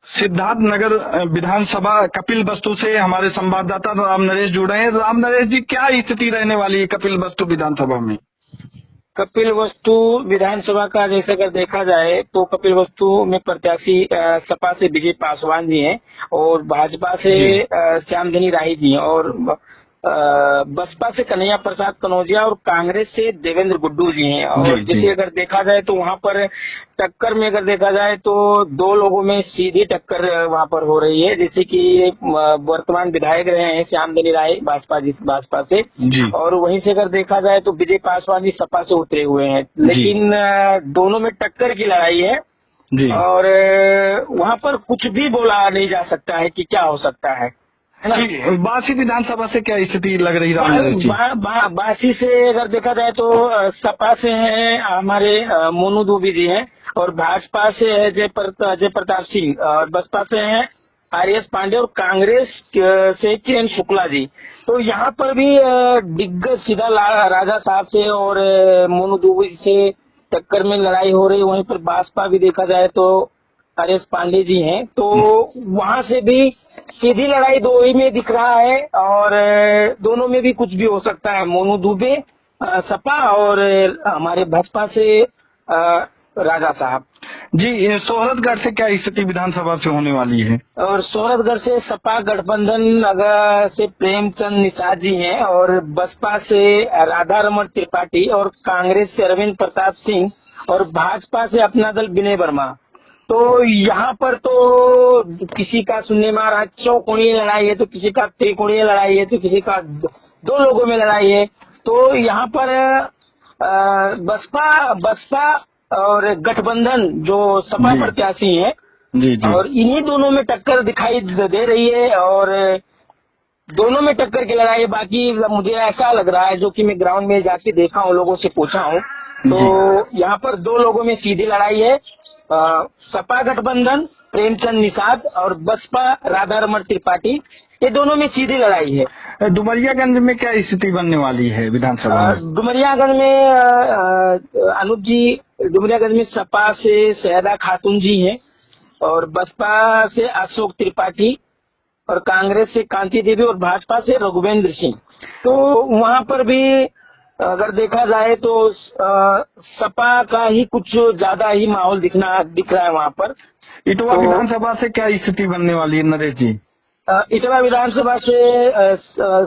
सिद्धार्थ नगर विधानसभा कपिल वस्तु से हमारे संवाददाता राम नरेश जुड़े हैं। राम नरेश जी, क्या स्थिति रहने वाली है कपिल वस्तु विधानसभा में? कपिल वस्तु विधानसभा का जैसे अगर देखा जाए तो कपिल वस्तु में प्रत्याशी सपा से विजय पासवान जी हैं और भाजपा से श्यामधनी राही जी हैं और बसपा से कन्हैया प्रसाद कनौजिया और कांग्रेस से देवेंद्र गुड्डू जी हैं। और जैसे अगर देखा जाए तो वहाँ पर टक्कर में अगर देखा जाए तो दो लोगों में सीधी टक्कर वहाँ पर हो रही है। जैसे कि वर्तमान विधायक रहे हैं श्यामधनी राय भाजपा से और वहीं से अगर देखा जाए तो विजय पासवान जी सपा से उतरे हुए हैं, लेकिन दोनों में टक्कर की लड़ाई है और वहाँ पर कुछ भी बोला नहीं जा सकता है कि क्या हो सकता है ना। बासी विधानसभा से क्या स्थिति लग रही है? बासी से अगर देखा जाए तो सपा से हैं हमारे मोनू दूबे जी हैं और भाजपा से है जय प्रताप सिंह और बसपा से हैं आर.एस. पांडे और कांग्रेस से किरण शुक्ला जी। तो यहाँ पर भी दिग्गज सीधा राजा साहब से और मोनू दूबे से टक्कर में लड़ाई हो रही है। वहीं पर भाजपा भी देखा जाए तो आर.एस. पांडे जी हैं, तो वहां से भी सीधी लड़ाई दो ही में दिख रहा है और दोनों में भी कुछ भी हो सकता है। मोनू दूबे सपा और हमारे भाजपा से राजा साहब जी। सोहरतगढ़ से क्या स्थिति विधानसभा से होने वाली है? और सोहरतगढ़ से सपा गठबंधन अगर से प्रेमचंद निषाद जी हैं और बसपा से राधा रमन त्रिपाठी और कांग्रेस से अरविंद प्रताप सिंह और भाजपा से अपना दल विनय वर्मा। तो यहाँ पर तो किसी का सुनने में आ रहा है चौकोणीय लड़ाई है, तो किसी का त्रिकोणीय लड़ाई है, तो किसी का दो लोगों में लड़ाई है। तो यहाँ पर बसपा और गठबंधन जो सपा प्रत्याशी है और इन्हीं दोनों में टक्कर दिखाई दे रही है और दोनों में टक्कर की लड़ाई है। बाकी मुझे ऐसा लग रहा है, जो कि मैं ग्राउंड में जाके देखा हूँ, लोगों से पूछा हूँ, तो यहाँ पर दो लोगों में सीधी लड़ाई है। सपा गठबंधन प्रेमचंद निषाद और बसपा राधा रमन त्रिपाठी, ये दोनों में सीधी लड़ाई है। डुमरियागंज में क्या स्थिति बनने वाली है विधानसभा में? डुमरियागंज में अनुप जी, डुमरियागंज में सपा से सैयदा खातून जी हैं और बसपा से अशोक त्रिपाठी और कांग्रेस से कांति देवी और भाजपा से रघुवेंद्र सिंह। तो वहाँ पर भी अगर देखा जाए तो सपा का ही कुछ ज्यादा ही माहौल दिख रहा है वहाँ पर। इटवा विधानसभा से क्या स्थिति बनने वाली है नरेश जी? इटवा विधानसभा से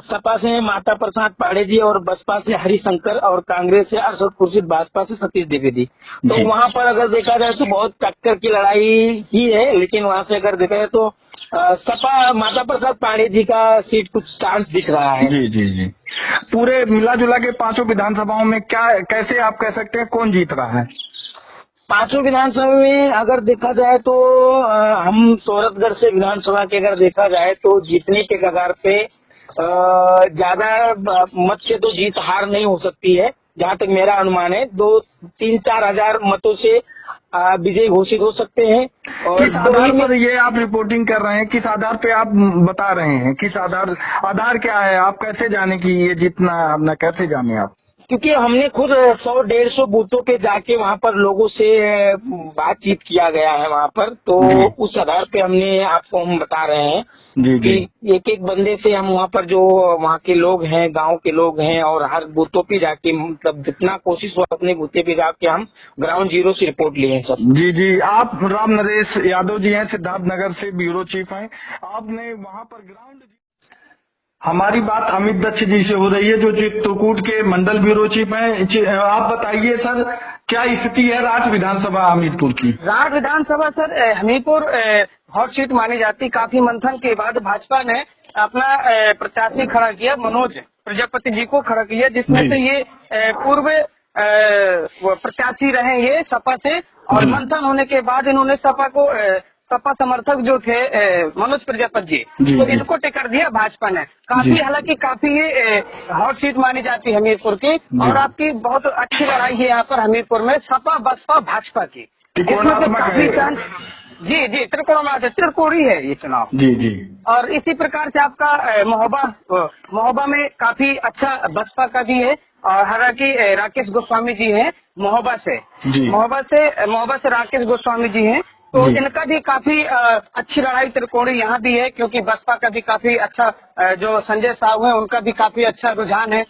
सपा से माता प्रसाद पाड़े जी और बसपा से हरिशंकर और कांग्रेस से अरशद खुर्शीद, भाजपा से सतीश द्विवेदी। तो वहाँ पर अगर देखा जाए तो बहुत टक्कर की लड़ाई ही है, लेकिन वहाँ से अगर देखा जाए तो सपा माता प्रसाद पाड़े जी का सीट कुछ चांस दिख रहा है। जी। पूरे मिला जुला के पांचों विधानसभाओं में क्या कैसे आप कह सकते हैं कौन जीत रहा है? पांचों विधानसभा में अगर देखा जाए तो हम सोहरतगढ़ से विधानसभा के अगर देखा जाए तो जीतने के कगार पे ज्यादा मत से तो जीत हार नहीं हो सकती है, जहाँ तक मेरा अनुमान है। 2-3-4 हजार मतों से विजय घोषित हो सकते हैं। और किस आधार पर ये आप रिपोर्टिंग कर रहे हैं? किस आधार पे आप बता रहे हैं? किस आधार क्या है? आप कैसे जाने कि ये जीतना अपना, कैसे जाने आप? क्योंकि हमने खुद 100-150 बूथों पे जाके वहाँ पर लोगों से बातचीत किया गया है वहाँ पर, तो उस आधार पे हम बता रहे हैं कि एक एक बंदे से हम वहाँ पर जो वहाँ के लोग हैं, गांव के लोग हैं, और हर बूथों पे जाके मतलब जितना कोशिश हो अपने बूथे पे जाके हम ग्राउंड जीरो से रिपोर्ट लिए हैं सब। जी। आप राम नरेश यादव जी हैं, सिद्धार्थ नगर से ब्यूरो चीफ हैं। आपने वहाँ पर ग्राउंड, हमारी बात अमित दत्त जी से हो रही है जो चित्रकूट के मंडल ब्यूरो चीफ हैं। आप बताइए सर, क्या स्थिति है राठ विधानसभा हमीरपुर की? राठ विधानसभा सर हमीरपुर हॉट सीट मानी जाती। काफी मंथन के बाद भाजपा ने अपना प्रत्याशी खड़ा किया, मनोज प्रजापति जी को खड़ा किया, जिसमें से ये पूर्व प्रत्याशी रहे ये सपा से, और मंथन होने के बाद इन्होंने सपा समर्थक जो थे मनोज प्रजापति जी, तो इनको टिकट दिया भाजपा ने। हालांकि काफी हॉट सीट मानी जाती है हमीरपुर की, और आपकी बहुत अच्छी लड़ाई है यहाँ पर हमीरपुर में सपा बसपा भाजपा की। काफी चांस जी त्रिकोणी है ये चुनाव। जी। और इसी प्रकार से आपका महोबा में काफी अच्छा बसपा का भी है, और हालांकि राकेश गोस्वामी जी हैं महोबा से राकेश गोस्वामी जी हैं, तो जी। इनका भी काफी अच्छी लड़ाई त्रिकोणीय यहाँ भी है, क्योंकि बसपा का भी काफी अच्छा जो संजय साहू है उनका भी काफी अच्छा रुझान है।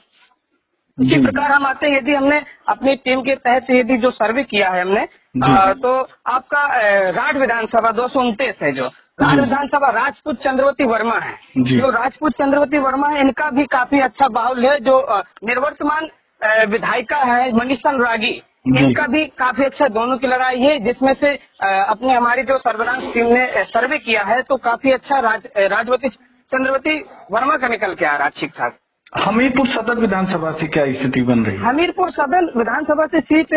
इसी जी। प्रकार हम आते हैं, यदि हमने अपनी टीम के तहत यदि जो सर्वे किया है हमने, जी। तो आपका राठ विधानसभा 229 है, जो राठ जी। विधानसभा राजपूत चंद्रवती वर्मा है, जी। जो राजपूत चंद्रवती वर्मा है, इनका भी काफी अच्छा बाहुल्य है। जो निर्वर्तमान विधायिका है मनीषा अनुरागी, जी। इनका भी काफी अच्छा दोनों की लड़ाई है, जिसमें से अपने हमारी जो सर्वेलांस टीम ने सर्वे किया है तो काफी अच्छा राजवती चंद्रवती वर्मा का निकल के आ रहा ठीक ठाक। हमीरपुर सदर विधानसभा से क्या स्थिति बन रही है? हमीरपुर सदर विधानसभा से सीट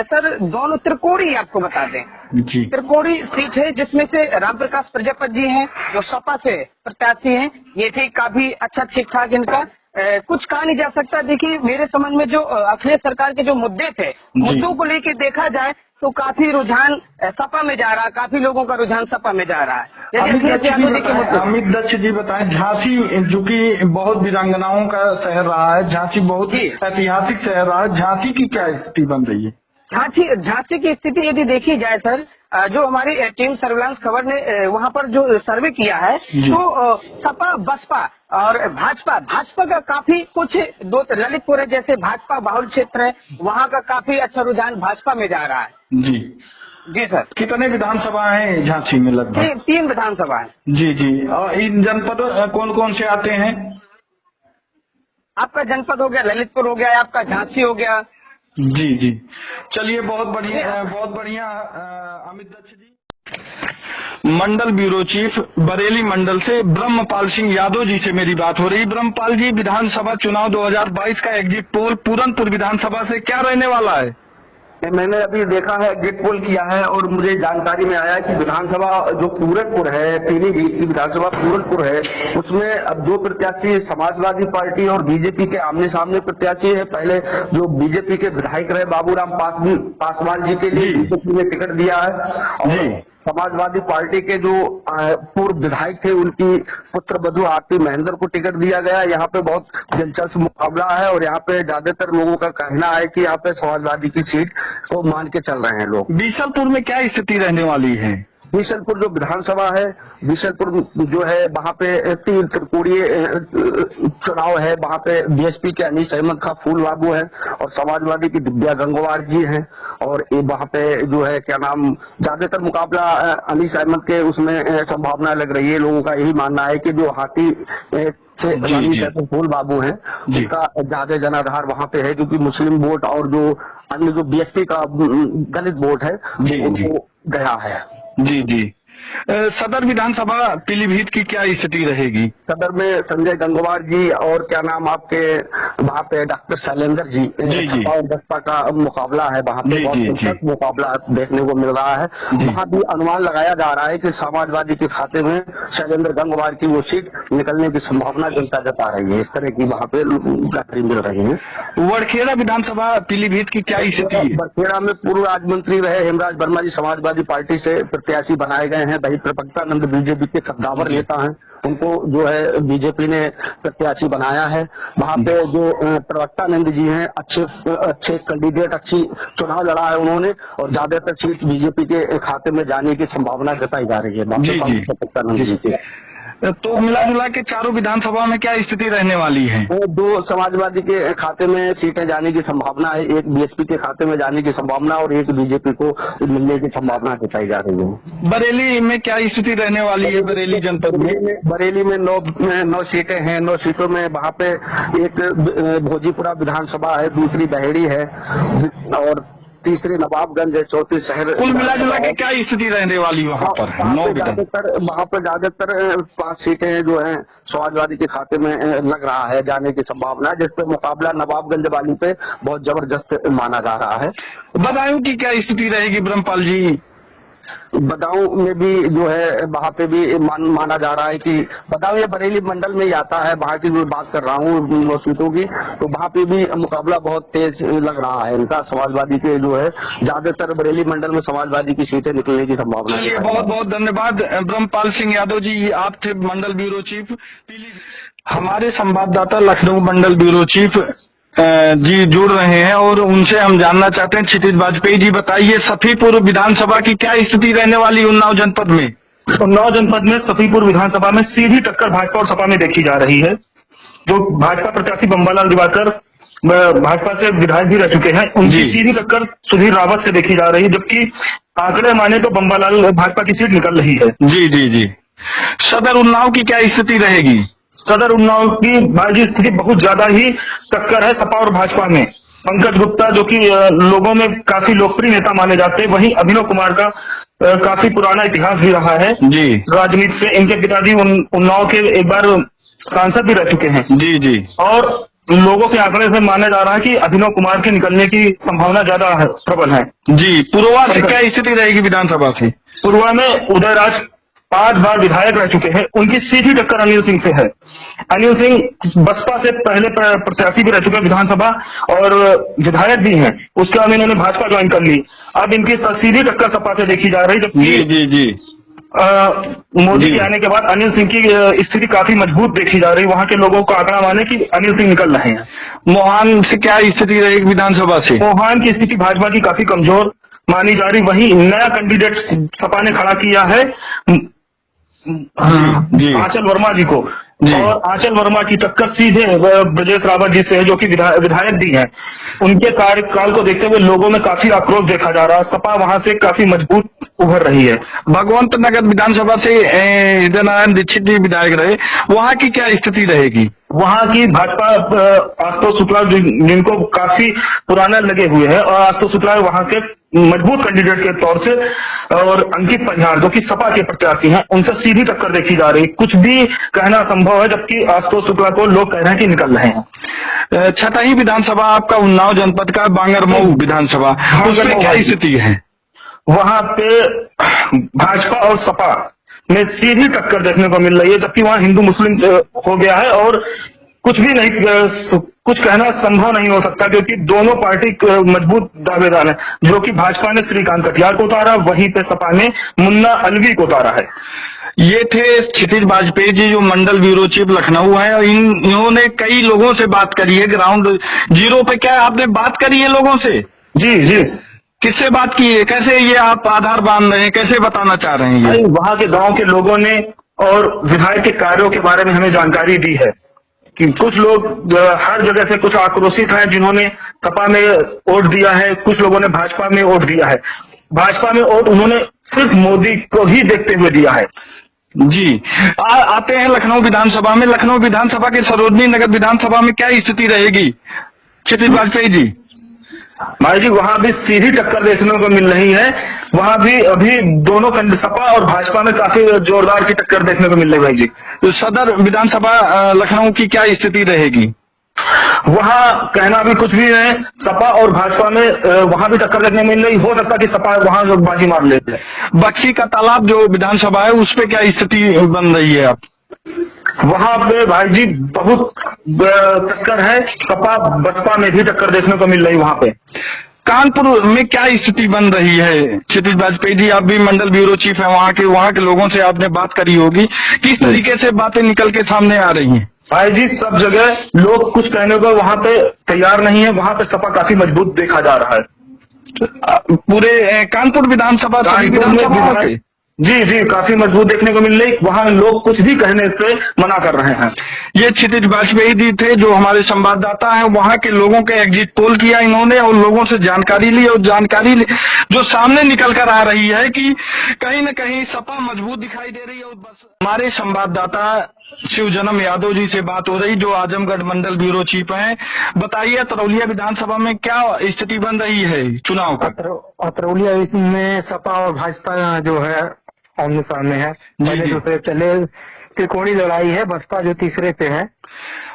सर दोनों त्रिकोणीय आपको बता दें, जी। त्रिकोणीय सीट है, जिसमें से रामप्रकाश प्रजापति जी हैं जो सपा से प्रत्याशी हैं, ये भी काफी अच्छा ठीक ठाक इनका कुछ कहा नहीं जा सकता। देखिए मेरे समझ में जो अखिलेश सरकार के जो मुद्दे थे, मुद्दों को लेके देखा जाए तो काफी रुझान सपा में जा रहा है, काफी लोगों का रुझान सपा में जा रहा है। अमित दत्त जी बताएं, झांसी जो कि बहुत वीरांगनाओं का शहर रहा है, झांसी बहुत ऐतिहासिक शहर रहा है, झांसी की क्या स्थिति बन रही है? झांसी की स्थिति यदि देखी जाए सर, जो हमारी टीम सर्विलांस खबर ने वहां पर जो सर्वे किया है, तो सपा बसपा और भाजपा का काफी कुछ दो ललितपुर है जैसे भाजपा बाहुल क्षेत्र है, वहां का काफी अच्छा रुझान भाजपा में जा रहा है। जी सर। कितने विधानसभा हैं झांसी में? लगभग 3 विधानसभा है। जी जी। और इन जनपद कौन कौन से आते हैं? आपका जनपद हो गया ललितपुर, हो गया आपका झांसी, हो गया। जी जी। चलिए बहुत बढ़िया अमित दत्त जी। मंडल ब्यूरो चीफ बरेली मंडल से ब्रह्मपाल सिंह यादव जी से मेरी बात हो रही। ब्रह्मपाल जी, विधानसभा चुनाव 2022 का एग्जिट पोल पूरनपुर विधानसभा से क्या रहने वाला है? मैंने अभी देखा है, एग्जिट पोल किया है और मुझे जानकारी में आया कि विधानसभा जो पूरनपुर है, पीलीभीत की विधानसभा पूरनपुर है, उसमें अब 2 प्रत्याशी समाजवादी पार्टी और बीजेपी के आमने सामने प्रत्याशी है। पहले जो बीजेपी के विधायक रहे बाबूराम पासवान जी के लिए बीजेपी ने टिकट दिया है, और समाजवादी पार्टी के जो पूर्व विधायक थे उनकी पुत्र बधू आरती महेंद्र को टिकट दिया गया। यहाँ पे बहुत दिलचस्प मुकाबला है और यहाँ पे ज्यादातर लोगों का कहना है कि यहाँ पे समाजवादी की सीट को मान के चल रहे हैं लोग। बीसलपुर में क्या स्थिति रहने वाली है? बीसलपुर जो विधानसभा है, बीसलपुर जो है वहाँ पे 3 त्रिकोणीय चुनाव है। वहाँ पे बीएसपी के अनीस अहमद का फूल बाबू है और समाजवादी की दिव्या गंगवार जी हैं, और वहाँ पे जो है क्या नाम, ज्यादातर मुकाबला अनीस अहमद के उसमें संभावना लग रही है। लोगों का यही मानना है कि जो हाथी फूल बाबू हैं उनका ज्यादा जनाधार वहाँ पे है, क्योंकि मुस्लिम वोट और जो अन्य जो बीएसपी का दलित वोट है उनको गया है। जी जी। सदर विधानसभा पीलीभीत की क्या स्थिति रहेगी? सदर में संजय गंगवार जी और क्या नाम आपके वहाँ पे डॉक्टर शैलेंद्र जी और बसपा का मुकाबला है। वहाँ पे बहुत दिलचस्प मुकाबला देखने को मिल रहा है। वहाँ भी अनुमान लगाया जा रहा है कि समाजवादी के खाते में शैलेंद्र गंगवार की वो सीट निकलने की संभावना जनता जता रही है। इस तरह की वहाँ पे जानकारी मिल रही है। वड़खेड़ा विधानसभा पीलीभीत की क्या स्थिति है? वड़खेड़ा में पूर्व राज्य मंत्री रहे हेमराज वर्मा जी समाजवादी पार्टी से प्रत्याशी बनाए गए हैं। वही प्रवक्तानंद बीजेपी के कद्दावर नेता हैं, उनको जो है बीजेपी ने प्रत्याशी बनाया है। वहाँ पे जो प्रवक्तानंद जी हैं अच्छे कैंडिडेट, अच्छी चुनाव लड़ा है उन्होंने, और ज्यादातर सीट बीजेपी के खाते में जाने की संभावना जताई जा रही है प्रवक्तानंद जी के। तो मिला जुला के चारों विधानसभा में क्या स्थिति रहने वाली है? 2 समाजवादी के खाते में सीटें जाने की संभावना है, 1 बीएसपी के खाते में जाने की संभावना और 1 बीजेपी को मिलने की संभावना जताई जा रही है। बरेली में क्या स्थिति रहने वाली है? बरेली जनपद में बरेली में 9 सीटें हैं। 9 सीटों में वहाँ पे एक भोजीपुरा विधानसभा है, दूसरी बहेड़ी है और तीसरी नवाबगंज है, चौथी शहर। कुल मिला जुला के क्या स्थिति रहने वाली वहाँ पर? वहाँ पर ज्यादातर 5 सीटें जो हैं समाजवादी के खाते में लग रहा है जाने की संभावना, जिसपे मुकाबला नवाबगंज वाली पे बहुत जबरदस्त माना जा रहा है। बदायूं की क्या स्थिति रहेगी ब्रह्मपाल जी? बदायूं में भी जो है वहाँ पे भी माना जा रहा है कि बदायूं या बरेली मंडल में ही आता है। वहाँ की जो बात कर रहा हूँ सीटों की, तो वहाँ पे भी मुकाबला बहुत तेज लग रहा है इनका। समाजवादी के जो है ज्यादातर बरेली मंडल में समाजवादी की सीटें निकलने की संभावना है। बहुत बहुत धन्यवाद ब्रह्मपाल सिंह यादव जी, आप थे मंडल ब्यूरो चीफ। हमारे संवाददाता लखनऊ मंडल ब्यूरो चीफ जी जुड़ रहे हैं और उनसे हम जानना चाहते हैं। क्षितिज बाजपेयी जी, बताइए सफीपुर विधानसभा की क्या स्थिति रहने वाली उन्नाव जनपद में? उन्नाव जनपद में सफीपुर विधानसभा में सीधी टक्कर भाजपा और सपा में देखी जा रही है। जो भाजपा प्रत्याशी बम्बालाल दिवाकर भाजपा से विधायक भी रह चुके हैं, उनकी सीधी टक्कर सुधीर रावत से देखी जा रही है, जबकि आंकड़े माने तो बम्बालाल भाजपा की सीट निकल रही है। जी जी जी। सदर उन्नाव की क्या स्थिति रहेगी? सदर उन्नाव की भाई स्थिति बहुत ज्यादा ही टक्कर है सपा और भाजपा में। पंकज गुप्ता जो कि लोगों में काफी लोकप्रिय नेता माने जाते हैं, वहीं अभिनव कुमार का काफी पुराना इतिहास भी रहा है जी राजनीति से। इनके पिताजी उन्नाव के एक बार सांसद भी रह चुके हैं। जी जी। और लोगों के आंकड़े से माना जा रहा है कि अभिनव कुमार के निकलने की संभावना ज्यादा प्रबल है। जी। पुरवा से क्या स्थिति रहेगी विधानसभा से? पुरवा में उदयराज 5 बार विधायक रह चुके हैं, उनकी सीधी टक्कर अनिल सिंह से है। अनिल सिंह बसपा से पहले प्रत्याशी भी रह चुके हैं विधानसभा और विधायक भी हैं, उसके बाद इन्होंने भाजपा ज्वाइन कर ली। अब इनकी सीधी टक्कर सपा से देखी जा रही है, जबकि जी जी जी मोदी के आने के बाद अनिल सिंह की स्थिति काफी मजबूत देखी जा रही है। वहां के लोगों का आंकड़ा माने कि अनिल सिंह निकल रहे हैं। मोहान से क्या स्थिति रहेगी विधानसभा से? मोहान की स्थिति भाजपा की काफी कमजोर मानी जा रही। वहीं नया कैंडिडेट सपा ने खड़ा किया है आंचल वर्मा जी को, और आंचल वर्मा की टक्कर सीधे ब्रजेश रावत जी से है, जो कि विधायक भी हैं। उनके कार्यकाल को देखते हुए लोगों में काफी आक्रोश देखा जा रहा है। सपा वहां से काफी मजबूत उभर रही है। भगवंत नगर विधानसभा से हृदय नारायण दीक्षित जी विधायक रहे, वहां की क्या स्थिति रहेगी? वहां की भाजपा आशुतोष शुक्ला जिनको काफी पुराना लगे हुए हैं, और आशुतोष शुक्ला वहां के मजबूत कैंडिडेट के तौर से, और अंकित परिहार जो कि सपा के प्रत्याशी हैं, उनसे सीधी टक्कर देखी जा रही। कुछ भी कहना संभव है, जबकि आशुतोष शुक्ला को लोग कह रहे हैं कि निकल रहे हैं। छतही विधानसभा आपका उन्नाव जनपद का बांगरमऊ विधानसभा, उसमें क्या स्थिति है? वहां पे भाजपा और सपा में सीधी टक्कर देखने को मिल रही है, जबकि वहां हिंदू मुस्लिम हो गया है और कुछ भी नहीं, कुछ कहना संभव नहीं हो सकता, क्योंकि दोनों पार्टी मजबूत दावेदार है। जो कि भाजपा ने श्रीकांत कटियार को उतारा, वहीं पे सपा ने मुन्ना अलवी को उतारा है। ये थे क्षितिज बाजपेयी जी, जो मंडल ब्यूरो चीफ लखनऊ है, और इन्होंने कई लोगों से बात करी है ग्राउंड जीरो पे। क्या आपने बात करी है लोगों से? जी जी। किससे बात की है? कैसे ये आप आधार बांध रहे हैं, कैसे बताना चाह रहे हैं? ये वहां के गांव के लोगों ने और विधायक के कार्यों के बारे में हमें जानकारी दी है कि कुछ लोग हर जगह से कुछ आक्रोशित हैं, जिन्होंने सपा में वोट दिया है, कुछ लोगों ने भाजपा में वोट दिया है। भाजपा में वोट उन्होंने सिर्फ मोदी को ही देखते हुए दिया है। जी। आते हैं लखनऊ विधानसभा में। लखनऊ विधानसभा के सरोजनी नगर विधानसभा में क्या स्थिति रहेगी क्षितिज बाजपेयी जी? भाई जी, वहां भी सीधी टक्कर देखने को मिल रही है। वहां भी अभी दोनों सपा और भाजपा में काफी जोरदार की टक्कर देखने को मिल रही है भाई जी। तो सदर विधानसभा लखनऊ की क्या स्थिति रहेगी? वहां कहना भी कुछ भी है, सपा और भाजपा में वहां भी टक्कर देखने मिल रही। हो सकता है कि सपा वहां लोग बाजी मार लेते हैं। बक्सी का तालाब जो विधानसभा है, उस पे क्या स्थिति बन रही है आप? वहां पे भाई जी बहुत टक्कर है, सपा बसपा में भी टक्कर देखने को मिल रही वहां पे। कानपुर में क्या स्थिति बन रही है क्षितिज बाजपेयी जी? आप भी मंडल ब्यूरो चीफ है, वहां के लोगों से आपने बात करी होगी, किस तरीके से बातें निकल के सामने आ रही हैं? भाई जी, सब जगह लोग कुछ कहने को वहां पे तैयार नहीं है। वहां पे सपा काफी मजबूत देखा जा रहा है। पूरे कानपुर विधानसभा सभी जी जी काफी मजबूत देखने को मिल रही। वहां लोग कुछ भी कहने से मना कर रहे हैं। ये क्षितिज बाजपेयी जी थे, जो हमारे संवाददाता हैं। वहां के लोगों के एग्जिट पोल किया इन्होंने और लोगों से जानकारी ली, और जानकारी जो सामने निकल कर आ रही है कि कहीं न कहीं सपा मजबूत दिखाई दे रही है। और बस हमारे संवाददाता शिवजन्म यादव जी से बात हो रही, जो आजमगढ़ मंडल ब्यूरो चीफ हैं। बताइए, तरौलिया विधानसभा में क्या स्थिति बन रही है चुनाव का? तरौलिया में सपा और भाजपा जो है आमने सामने है। पहले दूसरे चले त्रिकोणीय लड़ाई है, बसपा जो तीसरे पे है।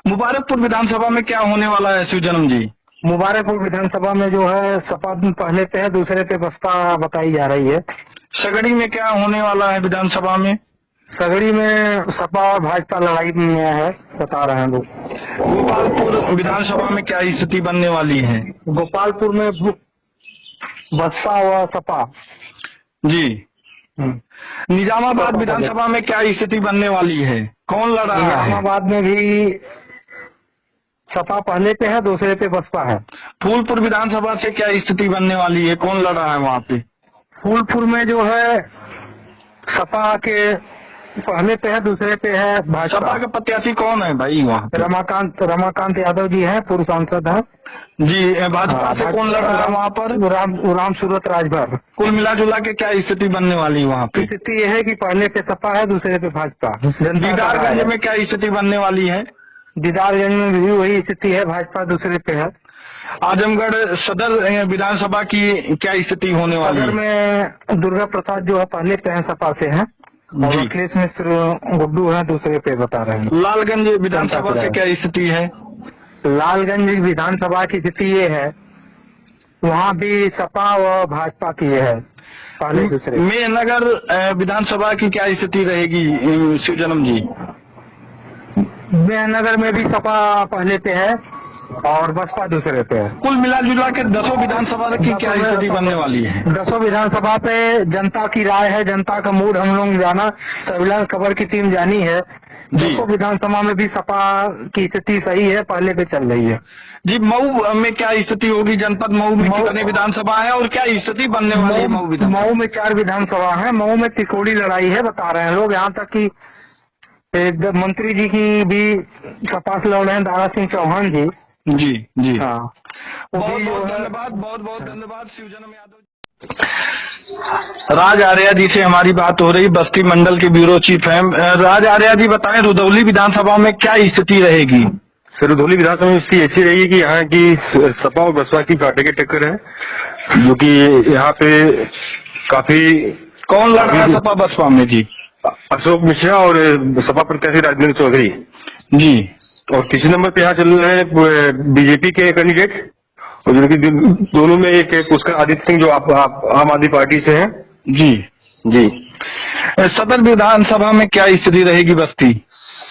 मुबारकपुर विधानसभा में क्या होने वाला है शिवजन्म जी? मुबारकपुर विधानसभा में जो है सपा पहले पे है, दूसरे पे बसपा बताई जा रही है। सगड़ी में क्या होने वाला है विधानसभा में? सगड़ी में सपा और भाजपा लड़ाई में है, बता रहे हैं लोग। गोपालपुर विधानसभा में क्या स्थिति बनने वाली है? गोपालपुर में बसपा व सपा। जी। निजामाबाद विधानसभा में क्या स्थिति बनने वाली है? कौन लड़ रहा है? निजामाबाद में भी सपा पहले पे है, दूसरे पे बसपा है। फूलपुर विधानसभा से क्या स्थिति बनने वाली है, कौन लड़ रहा है वहाँ पे? फूलपुर में जो है सपा के पहले पे है, दूसरे पे है भाजपा। सपा के प्रत्याशी कौन है भाई वहाँ पे? रमाकांत यादव जी हैं, पूर्व सांसद हैं जी। भाजपा से कौन लड़ रहा है वहाँ पर? राम सूरत राजभर। कुल मिला जुला के क्या स्थिति बनने वाली है वहाँ पे? स्थिति यह है कि पहले पे सपा है, दूसरे पे भाजपा। दीदारगंज में क्या स्थिति बनने वाली है? दीदारगंज में भी वही स्थिति है, भाजपा दूसरे पे है। आजमगढ़ सदर विधानसभा की क्या स्थिति होने वाली है? सदर में दुर्गा प्रसाद जो है पहले पे है, सपा से है, और अखिलेश मिश्र गुड्डू है दूसरे पे बता रहे हैं। लालगंज विधानसभा से क्या स्थिति है? लालगंज विधानसभा की स्थिति ये है, वहाँ भी सपा व भाजपा की है पहले दूसरे। मेहनगर विधानसभा की क्या स्थिति रहेगी शिवजन्म जी? मेहनगर में भी सपा पहले पे है और बसपा दूसरे पे है। कुल मिला जुला के 10 विधानसभा की क्या स्थिति बनने वाली है? 10 विधानसभा पे जनता की राय है, जनता का मूड हम लोग जाना, सर्विलांस खबर की टीम जानी है। 10 विधानसभा में भी सपा की स्थिति सही है, पहले पे चल रही है। जी। मऊ में क्या स्थिति होगी? जनपद मऊ में कितने विधानसभा है और क्या स्थिति बनने वाली है मऊ विधानसभा? मऊ में 4 विधानसभा है। मऊ में त्रिकोणी लड़ाई है बता रहे हैं लोग, यहाँ तक कि एक मंत्री जी की भी सपा से लड़ रहे हैं, दारा सिंह चौहान जी। जी जी हाँ। बहुत धन्यवाद, बहुत धन्यवाद शिवजन्म यादव। राज आर्या जी से हमारी बात हो रही, बस्ती मंडल के ब्यूरो चीफ हैं। राज आर्या जी बताएं, रुधौली विधानसभा में क्या स्थिति रहेगी? सर, रुधौली विधानसभा में स्थिति ऐसी रहेगी कि यहाँ की सपा और बसपा की कांटे की टक्कर है, जो कि यहाँ पे काफी। कौन लड़ रहा है सपा बसपा में? जी, अशोक मिश्रा और सपा प्रत्याशी राजेंद्र चौधरी जी। और तीसरे नंबर पे यहाँ चल रहे हैं बीजेपी के कैंडिडेट, और जो कि दोनों में एक पुष्कर आदित्य सिंह जो आम आदमी पार्टी से हैं। जी जी। सदर विधानसभा में क्या स्थिति रहेगी बस्ती?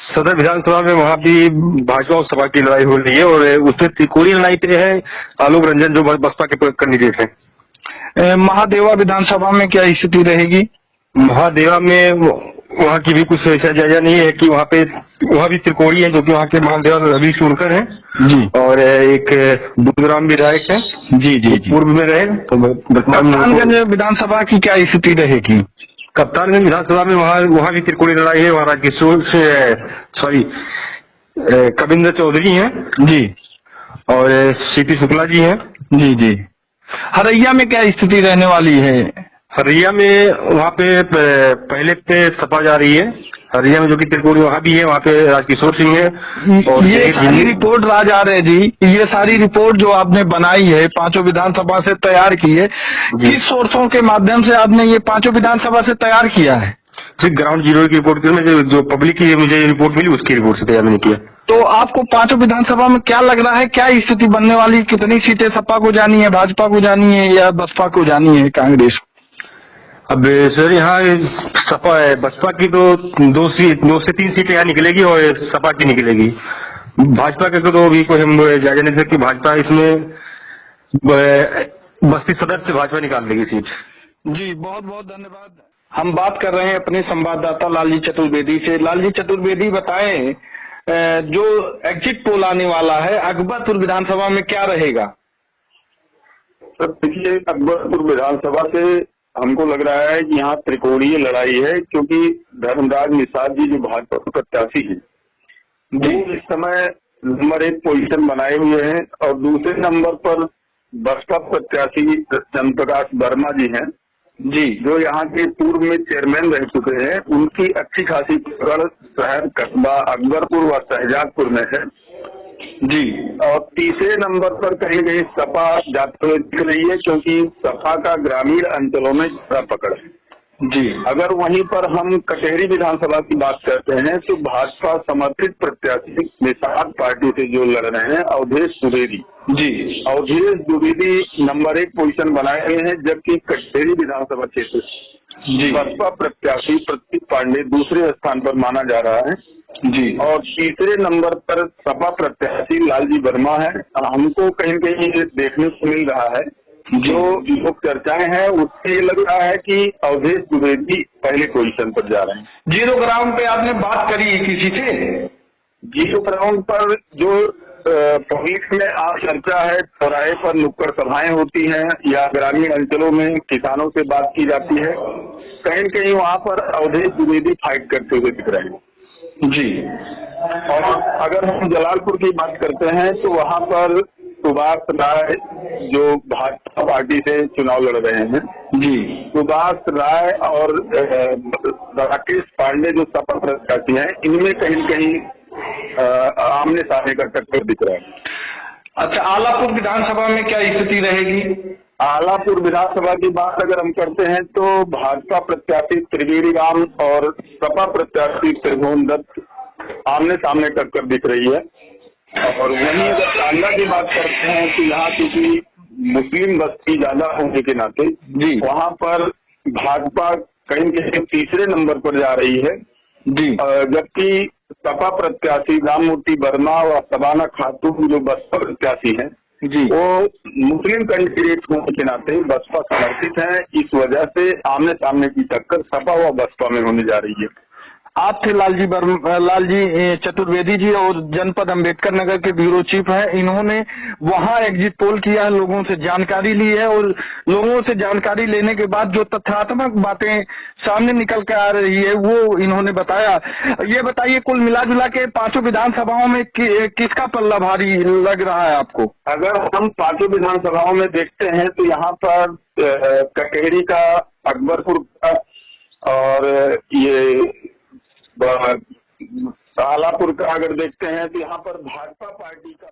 सदर विधानसभा में वहाँ भी भाजपा और सपा की लड़ाई हो रही है, और उसमें त्रिकोणी लड़ाई पे है आलोक रंजन जो बसपा के कैंडिडेट हैं। महादेवा विधानसभा में क्या स्थिति रहेगी? महादेवा में वहाँ की भी कुछ ऐसा जायजा नहीं है कि वहाँ भी त्रिकोणी है, जो कि वहाँ के महादेवा रवि सूरकर हैं जी, और एक बुद्धराम विधायक है जी जी जी, पूर्व में रहे। तो कप्तानगंज विधानसभा की क्या स्थिति रहेगी? कप्तानगंज विधानसभा में वहाँ भी त्रिकोणी लड़ाई है, वहाँ राजकिशोर से कविंद्र चौधरी हैं जी, और सीपी शुक्ला जी हैं। जी जी। हरैया में क्या स्थिति रहने वाली है? हरैया में वहाँ पे पहले पे सपा जा रही है, हरैया में जो कि त्रिकोणी वहाँ भी है, वहाँ पे राजकिशोर सिंह है। और ये सारी रिपोर्ट राज आ रहे जी, ये सारी रिपोर्ट जो आपने बनाई है 5 विधानसभा से तैयार की है, किस सोर्सों के माध्यम से आपने ये 5 विधानसभा से तैयार किया है? फिर ग्राउंड जीरो की रिपोर्ट में जो पब्लिक की मुझे रिपोर्ट मिली उसकी रिपोर्ट से तैयार मैंने किया। तो आपको 5 विधानसभा में क्या लग रहा है, क्या स्थिति बनने वाली? कितनी सीटें सपा को जानी है, भाजपा को जानी है या बसपा को जानी है, कांग्रेस? अब सर यहाँ सपा है, बसपा की तो 2 से 3 सीटें यहाँ निकलेगी और सपा की निकलेगी। भाजपा का तो अभी कोई हम जायजा नहीं सकते, भाजपा इसमें बस्ती सदर से भाजपा निकाल देगी सीट। जी, बहुत बहुत धन्यवाद। हम बात कर रहे हैं अपने संवाददाता लालजी चतुर्वेदी से। लालजी चतुर्वेदी बताएं, जो एग्जिट पोल आने वाला है अकबरपुर विधानसभा में क्या रहेगा? सर देखिए, अकबरपुर विधानसभा से हमको लग रहा है कि यहाँ त्रिकोणीय लड़ाई है, क्योंकि धर्मराज निषाद जी जो भाजपा प्रत्याशी है वो इस समय नंबर 1 पोजीशन बनाए हुए हैं, और दूसरे नंबर पर बसपा प्रत्याशी चंद्रप्रकाश वर्मा जी हैं जी, जो यहाँ के पूर्व में चेयरमैन रह चुके हैं। उनकी अच्छी खासी पकड़ शहर, कस्बा अकबरपुर व शहजादपुर में है जी। और तीसरे नंबर पर कहीं कहीं सपा जाते हुए दिख रही है, क्योंकि सपा का ग्रामीण अंचलों में ज्यादा पकड़ है जी। अगर वहीं पर हम कटेहरी विधानसभा की बात करते हैं तो भाजपा समर्थित प्रत्याशी निषाद पार्टी से जो लड़ रहे हैं अवधेश द्विवेदी जी, अवधेश द्विवेदी नंबर 1 पोजीशन बनाए हुए हैं, जबकि कटेहरी विधानसभा क्षेत्र जी बसपा प्रत्याशी प्रतीक पांडे दूसरे स्थान पर माना जा रहा है जी। और तीसरे नंबर पर सपा प्रत्याशी लालजी वर्मा है। हमको कहीं कहीं देखने को मिल रहा है, जो लोग चर्चाएं हैं उससे ये लग रहा है कि अवधेश द्विवेदी पहले पोजीशन पर जा रहे हैं। जीरो ग्राउंड पे आपने बात करी किसी से? जीरो ग्राउंड पर जो पब्लिक में आम चर्चा है, चौराहे पर नुक्कड़ सभाएं होती हैं या ग्रामीण अंचलों में किसानों से बात की जाती है, कहीं न कहीं वहाँ पर अवधेश द्विवेदी फाइट करते हुए दिख रहे हैं जी। और अगर हम जलालपुर की बात करते हैं तो वहाँ पर सुभाष राय जो भाजपा पार्टी से चुनाव लड़ रहे हैं जी, सुभाष राय और राकेश पांडे जो सपा प्रत्याशी हैं, इनमें कहीं न कहीं आमने सामने का टक्कर दिख रहा है। अच्छा, आलापुर विधानसभा में क्या स्थिति रहेगी? आलापुर विधानसभा की बात अगर हम करते हैं तो भाजपा प्रत्याशी त्रिवेणी राम और सपा प्रत्याशी त्रिभुवन दत्त आमने सामने टक्कर दिख रही है। और वहीं अगर टांडा की बात करते हैं तो यहाँ क्योंकि मुस्लिम बस्ती ज्यादा होने के नाते जी, वहाँ पर भाजपा कहीं कहीं तीसरे नंबर पर जा रही है जी, जबकि सपा प्रत्याशी राममूर्ति वर्मा और शबाना खातून जो बसपा प्रत्याशी हैं जी, वो मुस्लिम कैंडिडेट होने के नाते बसपा समर्थित हैं। इस वजह से आमने सामने की टक्कर सपा व बसपा में होने जा रही है। आप थे लालजी चतुर्वेदी जी और जनपद अंबेडकर नगर के ब्यूरो चीफ हैं। इन्होंने वहां एग्जिट पोल किया है, लोगों से जानकारी ली है और लोगों से जानकारी लेने के बाद जो तथ्यात्मक बातें सामने निकल कर आ रही है वो इन्होंने बताया। ये बताइए, कुल मिला के पांचों विधानसभाओं में किसका पल्ला भारी लग रहा है आपको? अगर हम पांचों विधानसभाओं में देखते हैं तो यहाँ पर कटेरी का, अकबरपुर का और ये आलापुर का अगर देखते हैं तो यहाँ पर भाजपा पार्टी का